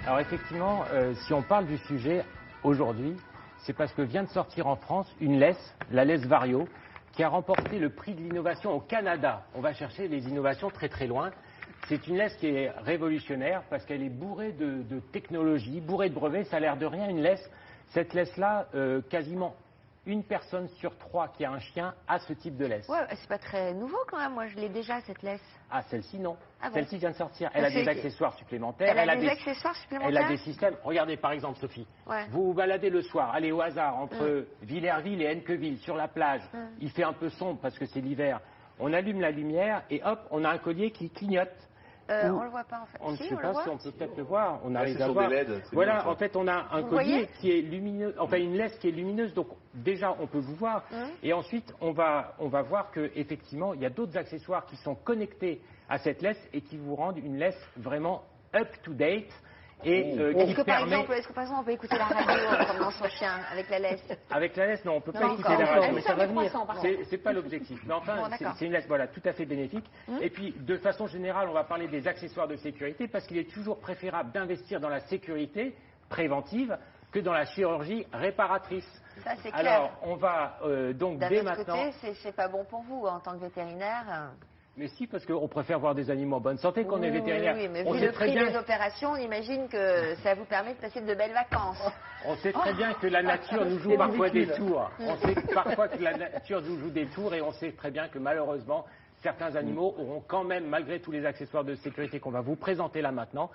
Alors effectivement, si on parle du sujet aujourd'hui, c'est parce que vient de sortir en France une laisse, la laisse Vario, qui a remporté le prix de l'innovation au Canada. On va chercher les innovations très très loin. C'est une laisse qui est révolutionnaire parce qu'elle est bourrée de technologies, bourrée de brevets. Ça a l'air de rien, une laisse. Cette laisse-là, quasiment une personne sur 3 qui a un chien a ce type de laisse. Ouais, c'est pas très nouveau quand même. Moi, je l'ai déjà, cette laisse. Ah, celle-ci, non. Ah bon. Celle-ci vient de sortir. Elle a des accessoires supplémentaires. Elle a des accessoires supplémentaires. Elle a des systèmes. Regardez, par exemple, Sophie. Ouais. Vous vous baladez le soir, allez au hasard, entre Villerville et Henqueville, sur la plage. Il fait un peu sombre parce que c'est l'hiver. On allume la lumière et hop, on a un collier qui clignote. On le voit pas en fait. On ne Si, sait on pas le voit. si on peut peut-être le voir. On arrive à sur voir. des LED, Voilà, bien, en fait, on a un Vous collier voyez qui est lumineux, enfin une laisse qui est lumineuse. Donc déjà, on peut vous voir. Et ensuite, on va voir que effectivement, il y a d'autres accessoires qui sont connectés à cette laisse et qui vous rendent une laisse vraiment up to date. Et Est-ce que, par permet... exemple, on peut écouter la radio comme dans son chien avec la laisse? Avec la laisse, non, on ne peut pas Non, écouter encore, la radio, encore. mais ça va Elle venir. sort des croissants, C'est pas l'objectif. Mais enfin, Bon, d'accord. c'est une laisse, voilà, tout à fait bénéfique. Et puis, de façon générale, on va parler des accessoires de sécurité parce qu'il est toujours préférable d'investir dans la sécurité préventive que dans la chirurgie réparatrice. Ça, c'est clair. Alors, on va donc D'un dès autre maintenant. côté, c'est pas bon pour vous en tant que vétérinaire. Mais si, parce qu'on préfère voir des animaux en bonne santé qu'on est vétérinaire. Oui, mais On vu sait le très prix bien. des opérations, on imagine que ça vous permet de passer de belles vacances. On sait très bien que la nature nous joue parfois des tours. On sait parfois que la nature nous joue des tours et on sait très bien que malheureusement, certains animaux auront quand même, malgré tous les accessoires de sécurité qu'on va vous présenter là maintenant,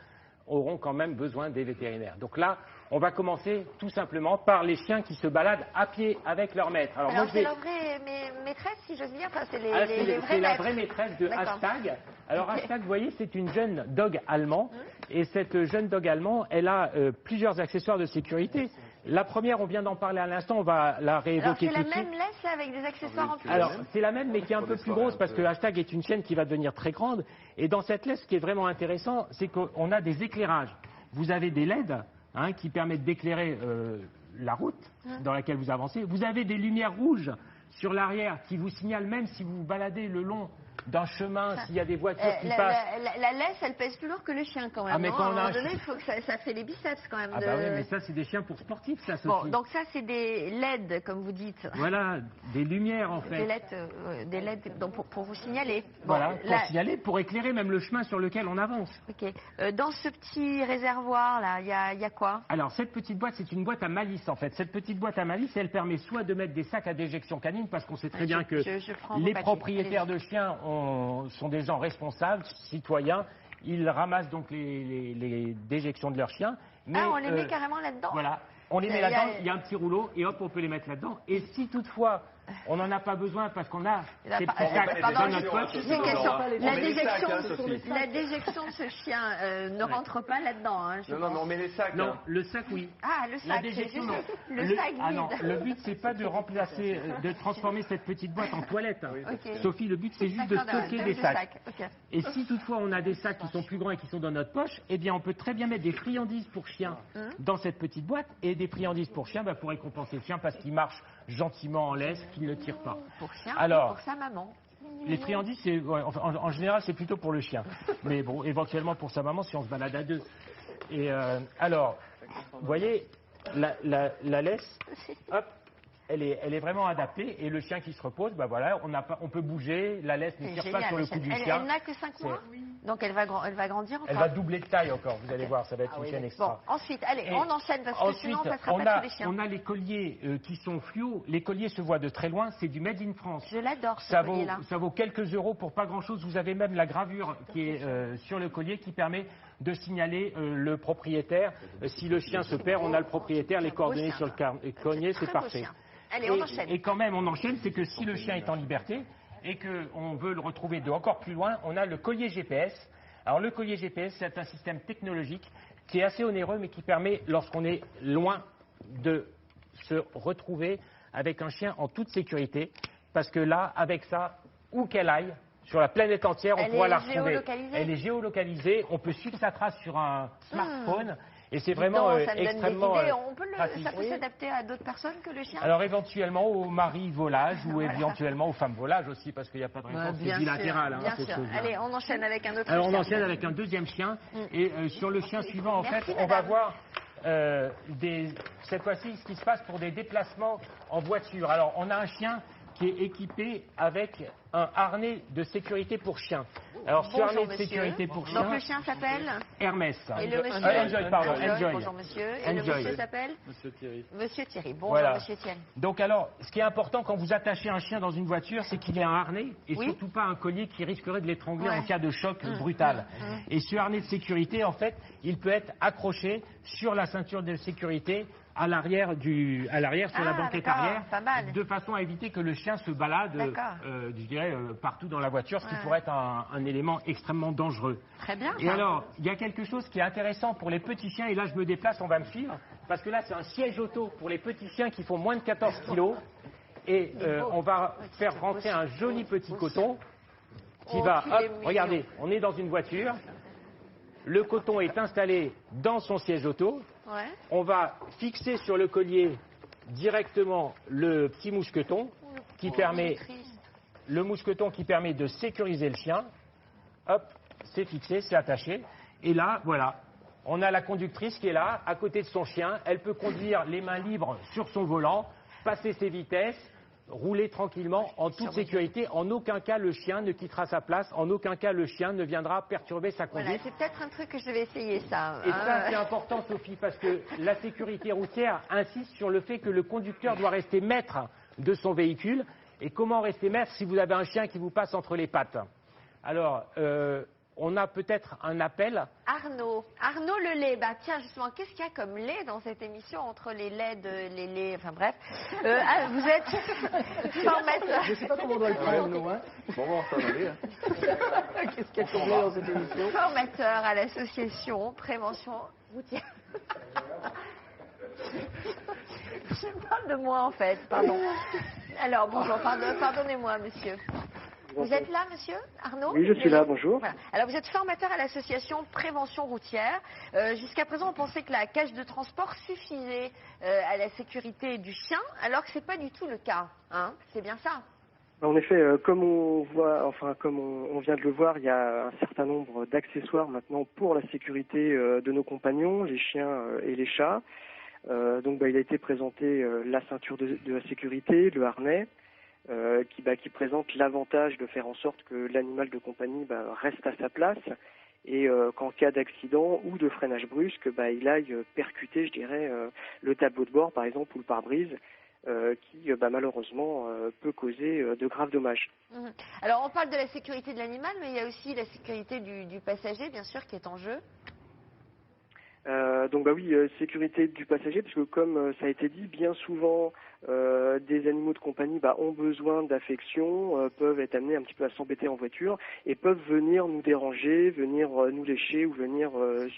auront quand même besoin des vétérinaires. Donc là, on va commencer tout simplement par les chiens qui se baladent à pied avec leur maître. Alors, moi, je c'est vais... leur vraie maîtresse, si j'ose dire. Enfin, c'est les, Ah, les vrais c'est la maîtres. vraie maîtresse de D'accord. Hashtag. Alors Hashtag, vous voyez, c'est une jeune dog allemand. Et cette jeune dog allemand, elle a plusieurs accessoires de sécurité. La première, on vient d'en parler à l'instant, on va la Alors, réévoquer c'est tout la de suite. même laisse là, avec des accessoires en plus. Alors, c'est la même, mais qui est un peu plus grosse, parce que Hashtag est une chienne qui va devenir très grande. Et dans cette laisse, ce qui est vraiment intéressant, c'est qu'on a des éclairages. Vous avez des LED qui permettent d'éclairer la route dans laquelle vous avancez. Vous avez des lumières rouges sur l'arrière qui vous signalent même si vous vous baladez le long d'un chemin, s'il y a des voitures qui passent. La laisse, elle pèse plus lourd que le chien quand même. Ah, mais non quand à un on a moment un donné, chien- il faut que ça fait les biceps quand même. Ah bah oui, mais ça, c'est des chiens pour sportifs, ça, Sophie. Bon, donc ça, c'est des LED, comme vous dites. Voilà, des lumières, en fait. Des LED donc pour vous signaler. Bon, Voilà, pour là- signaler, pour éclairer même le chemin sur lequel on avance. Ok. Dans ce petit réservoir là, il y a quoi? Alors, cette petite boîte, c'est une boîte à malice, en fait. Cette petite boîte à malice, elle permet soit de mettre des sacs à déjection canine, parce qu'on sait très bien que je prends vos les papiers. propriétaires Allez-y. de chiens sont des gens responsables, citoyens. Ils ramassent donc les déjections de leurs chiens. Mais, Ah, on les met carrément là-dedans. Voilà, on les met Il y a- là-dedans, il y a un petit rouleau, et hop, on peut les mettre là-dedans. Et si toutefois, on n'en a pas besoin parce qu'on a ces petits sacs Pardon, dans notre poche, juste une question. On met les sacs, hein, Sophie. La déjection de ce chien ne rentre pas là-dedans. Hein, je Non, non, pense. mais on met les sacs. non, hein. le sac, oui. Ah, le La sac, c'est déjection, juste non. le sac Ah non, vide. le but, c'est pas de remplacer, de transformer cette petite boîte en toilette. hein. Ok. Sophie, le but, c'est juste de D'accord, stocker d'un des de sacs. sac. Ok. Et si toutefois on a des sacs qui sont plus grands et qui sont dans notre poche, eh bien on peut très bien mettre des friandises pour chiens dans cette petite boîte et des friandises pour chiens pour récompenser le chien parce qu'il marche gentiment en laisse, qu'il ne tire pas. Pour chien, Alors, pour sa maman. Les friandises, c'est, ouais, en général, c'est plutôt pour le chien. Mais bon, éventuellement pour sa maman si on se balade à deux. Et alors, vous voyez, la laisse, hop, elle est vraiment adaptée. Et le chien qui se repose, bah voilà, on peut bouger. La laisse ne C'est tire génial, pas sur le la cou du chienne. chien. Elle n'a que 5 mois. Donc elle va grandir encore. Elle va doubler de taille encore. Vous allez voir, ça va être Ah une oui, chienne bon, extra. ensuite, allez, Et on enchaîne parce que sinon on passera pas tous les chiens. on a les colliers qui sont fluo. Les colliers se voient de très loin. C'est du Made in France. Je l'adore ce Ça collier-là. vaut quelques euros pour pas grand-chose. Vous avez même la gravure qui est sur le collier qui permet de signaler le propriétaire. Si le chien se perd, on a le propriétaire, les coordonnées sur le collier, c'est Très beau parfait. chien. Allez, on enchaîne. Et quand même, on enchaîne, c'est que si le chien est en liberté et qu'on veut le retrouver de encore plus loin, on a le collier GPS. Alors le collier GPS, c'est un système technologique qui est assez onéreux, mais qui permet, lorsqu'on est loin, de se retrouver avec un chien en toute sécurité. Parce que là, avec ça, où qu'elle aille, sur la planète entière, on pourra la retrouver. Géolocalisée. Elle est géolocalisée, on peut suivre sa trace sur un smartphone. Et c'est Vraiment vraiment ça me donne extrêmement des idées. Ça peut pratique. s'adapter à d'autres personnes que le chien. Alors éventuellement aux maris volages ou éventuellement aux femmes volages aussi, parce qu'il n'y a pas de réponse, c'est bilatéral. Hein, bien sûr. Allez, on enchaîne avec un autre Alors chien. on enchaîne avec un deuxième chien. Et sur le chien suivant, en Merci, fait, on va madame. voir cette fois-ci ce qui se passe pour des déplacements en voiture. Alors on a un chien qui est équipé avec un harnais de sécurité pour chien. Alors ce Bonjour, harnais de monsieur. sécurité pour Donc chien, le chien s'appelle Hermès. et le monsieur Enjoy, pardon, Enjoy. Bonjour monsieur. Et le Enjoy. monsieur s'appelle Monsieur Thierry. Monsieur Thierry. Bonjour Voilà. monsieur Thierry. Donc alors, ce qui est important quand vous attachez un chien dans une voiture, c'est qu'il ait un harnais et Oui. surtout pas un collier qui risquerait de l'étrangler Ouais. en cas de choc brutal. Et ce harnais de sécurité, en fait, il peut être accroché sur la ceinture de sécurité à l'arrière sur la banquette d'accord, arrière, pas mal. de façon à éviter que le chien se balade, D'accord. je dirais, partout dans la voiture, ce qui Ouais. pourrait être un élément extrêmement dangereux. Très bien. Et alors, il y a quelque chose qui est intéressant pour les petits chiens, et là je me déplace, on va me suivre, parce que là c'est un siège auto pour les petits chiens qui font moins de 14 kilos, et on va faire rentrer un joli petit coton qui Oh, va, qu'il hop, est mignon. regardez, on est dans une voiture, le coton est installé dans son siège auto, Ouais. on va fixer sur le collier directement le petit mousqueton qui permet le mousqueton qui permet de sécuriser le chien. Hop, c'est fixé, c'est attaché. Et là, voilà, on a la conductrice qui est là, à côté de son chien. Elle peut conduire les mains libres sur son volant, passer ses vitesses, rouler tranquillement, en toute sécurité. En aucun cas, le chien ne quittera sa place. En aucun cas, le chien ne viendra perturber sa Voilà, conduite. c'est peut-être un truc que je vais essayer ça. Et hein. ça, c'est important, Sophie, parce que la sécurité routière insiste sur le fait que le conducteur doit rester maître de son véhicule. Et comment rester maître si vous avez un chien qui vous passe entre les pattes? Alors, on a peut-être un appel. Arnaud le lait. Bah tiens justement, qu'est-ce qu'il y a comme lait dans cette émission entre les laits, enfin bref. Vous êtes formateur. Je sais pas comment on doit le prendre, nous, hein. Bon, on va s'en aller, hein. Qu'est-ce qu'il y a comme lait dans cette émission? Formateur à l'association Prévention Routière. Je parle de moi en fait, pardon. Alors bonjour, pardonnez-moi monsieur. Vous êtes là, monsieur Arnaud? Oui, je suis là, bonjour. Voilà. Alors, vous êtes formateur à l'association Prévention Routière. Jusqu'à présent, on pensait que la cage de transport suffisait à la sécurité du chien, alors que ce n'est pas du tout le cas. Hein, c'est bien ça? En effet, comme on voit, enfin comme on vient de le voir, il y a un certain nombre d'accessoires maintenant pour la sécurité de nos compagnons, les chiens et les chats. Donc, il a été présenté la ceinture de la sécurité, le harnais. Qui présente l'avantage de faire en sorte que l'animal de compagnie reste à sa place et qu'en cas d'accident ou de freinage brusque, il aille percuter, je dirais, le tableau de bord, par exemple, ou le pare-brise, qui malheureusement peut causer de graves dommages. Alors, on parle de la sécurité de l'animal, mais il y a aussi la sécurité du passager, bien sûr, qui est en jeu. Sécurité du passager, parce que comme ça a été dit, bien souvent des animaux de compagnie ont besoin d'affection, peuvent être amenés un petit peu à s'embêter en voiture et peuvent venir nous déranger, venir nous lécher ou venir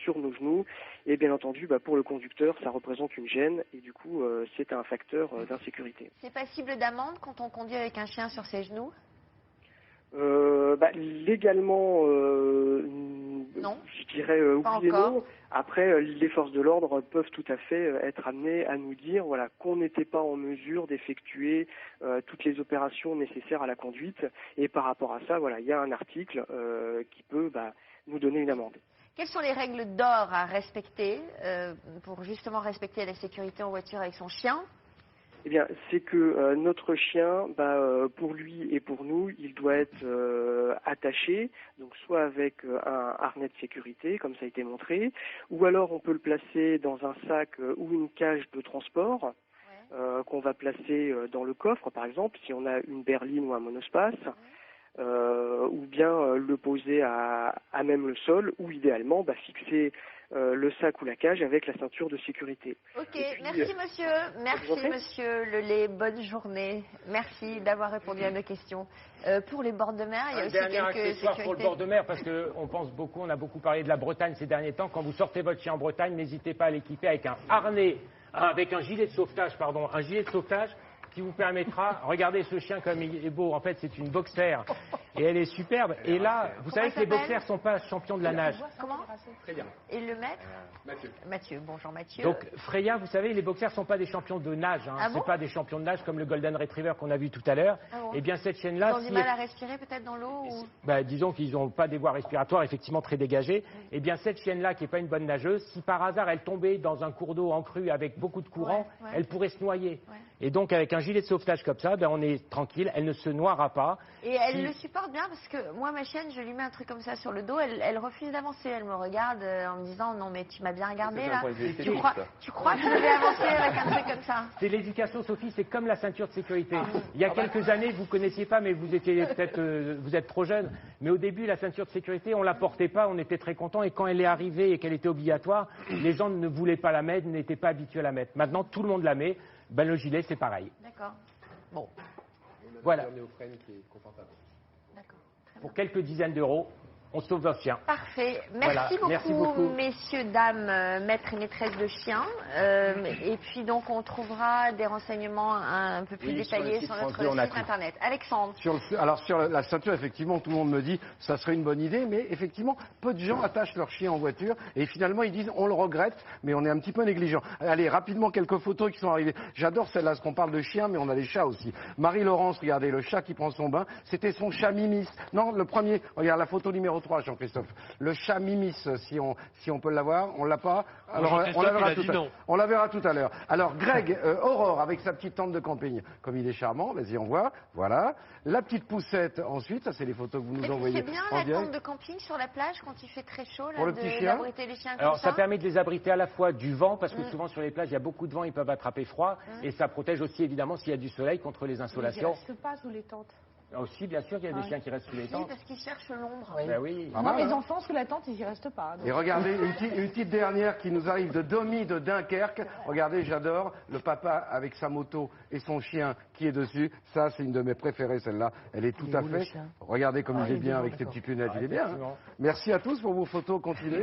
sur nos genoux. Et bien entendu, pour le conducteur, ça représente une gêne et du coup, c'est un facteur d'insécurité. C'est passible d'amende quand on conduit avec un chien sur ses genoux? Légalement, non. Je dirais oui et non. Après, les forces de l'ordre peuvent tout à fait être amenées à nous dire qu'on n'était pas en mesure d'effectuer toutes les opérations nécessaires à la conduite. Et par rapport à ça, il y a un article qui peut nous donner une amende. Quelles sont les règles d'or à respecter pour justement respecter la sécurité en voiture avec son chien? Eh bien, c'est que notre chien, pour lui et pour nous, il doit être attaché, donc soit avec un harnais de sécurité, comme ça a été montré, ou alors on peut le placer dans un sac ou une cage de transport, qu'on va placer dans le coffre, par exemple, si on a une berline ou un monospace, ou bien le poser à même le sol, ou idéalement fixer le sac ou la cage avec la ceinture de sécurité. Ok, merci monsieur. Merci monsieur Lelay. Bonne journée. Merci d'avoir répondu à nos questions. Pour les bords de mer, il y a aussi dernier quelques accessoire sécurités. pour le bord de mer, parce qu'on a beaucoup parlé de la Bretagne ces derniers temps. Quand vous sortez votre chien en Bretagne, n'hésitez pas à l'équiper avec un harnais, avec un gilet de sauvetage, qui vous permettra, regardez ce chien comme il est beau, en fait c'est une boxer, Et elle est superbe. Et là, vous savez que les s'appelle boxers ne sont pas champions de la nage. Comment Très bien. Et le maître Mathieu. Mathieu, bonjour Mathieu. Donc Freya, vous savez, les boxers ne sont pas des champions de nage. Hein. Ah bon C'est pas des champions de nage comme le Golden Retriever qu'on a vu tout à l'heure. Ah bon Eh bien, cette Ils chienne-là, ont du mal à respirer peut-être dans l'eau ou... disons qu'ils n'ont pas des voies respiratoires effectivement très dégagées. Eh bien, cette chienne-là, qui n'est pas une bonne nageuse, si par hasard elle tombait dans un cours d'eau en crue avec beaucoup de courant, Ouais. elle pourrait se noyer. Ouais. Et donc, avec un gilet de sauvetage comme ça, on est tranquille, elle ne se noiera pas. Et elle le supporte bien parce que moi, ma chienne, je lui mets un truc comme ça sur le dos, elle refuse d'avancer. Elle me regarde en me disant non mais tu m'as bien regardé C'est un là. point de vue Tu esthétique, crois, ça. tu crois que je devais avancer avec un truc comme ça? C'est l'éducation, Sophie, c'est comme la ceinture de sécurité. Il y a quelques années, vous ne connaissiez pas, mais vous étiez peut-être, vous êtes trop jeune. Mais au début, la ceinture de sécurité, on ne la portait pas, on était très contents. Et quand elle est arrivée et qu'elle était obligatoire, les gens ne voulaient pas la mettre, n'étaient pas habitués à la mettre. Maintenant, tout le monde la met. Le gilet, c'est pareil. D'accord. Bon, Voilà. Un néophrène qui est confortable. d'accord. Pour quelques dizaines d'euros, on sauve votre chien. Parfait. Voilà. Merci Merci beaucoup. messieurs, dames, maîtres et maîtresses de chiens. Et puis donc on trouvera des renseignements un peu plus Oui, sur le détaillés site sur France notre 2, on a site tout. internet. Alexandre. Alors sur la ceinture, effectivement, tout le monde me dit ça serait une bonne idée, mais effectivement, peu de gens attachent leur chien en voiture et finalement ils disent on le regrette, mais on est un petit peu négligent. Allez, rapidement quelques photos qui sont arrivées. J'adore celle-là, parce qu'on parle de chiens, mais on a les chats aussi. Marie-Laurence, regardez, le chat qui prend son bain, c'était son chat Mimis. Non, le premier, regarde la photo numéro 3, Jean-Christophe. Le chat Mimis, si on peut l'avoir, on l'a pas. Alors on la verra tout à l'heure. On la verra tout à l'heure. Alors Greg, Aurore avec sa petite tente de camping, comme il est charmant, vas-y on voit, voilà. La petite poussette ensuite, ça c'est les photos que vous nous Est-ce que envoyez c'est bien en la direct. tente de camping sur la plage quand il fait très chaud là, Pour le petit chien d'abriter les chiens Alors, comme ça permet de les abriter à la fois du vent, parce que souvent sur les plages, il y a beaucoup de vent, ils peuvent attraper froid. Et ça protège aussi, évidemment, s'il y a du soleil, contre les insolations. Je ne pas sous les tentes. Aussi, bien sûr, qu'il y a des chiens qui restent sous les Si, tentes. parce qu'ils cherchent l'ombre. Ben oui. Ah, Moi, voilà. mes enfants, sous la tente, ils n'y restent pas. donc. Et regardez, une petite dernière qui nous arrive de Domi de Dunkerque. Regardez, j'adore le papa avec sa moto et son chien qui est dessus. Ça, c'est une de mes préférées, celle-là. Elle est tout à fait. Regardez comme il est bien avec ses petites lunettes. Il est bien. Hein. Merci à tous pour vos photos. Continuez.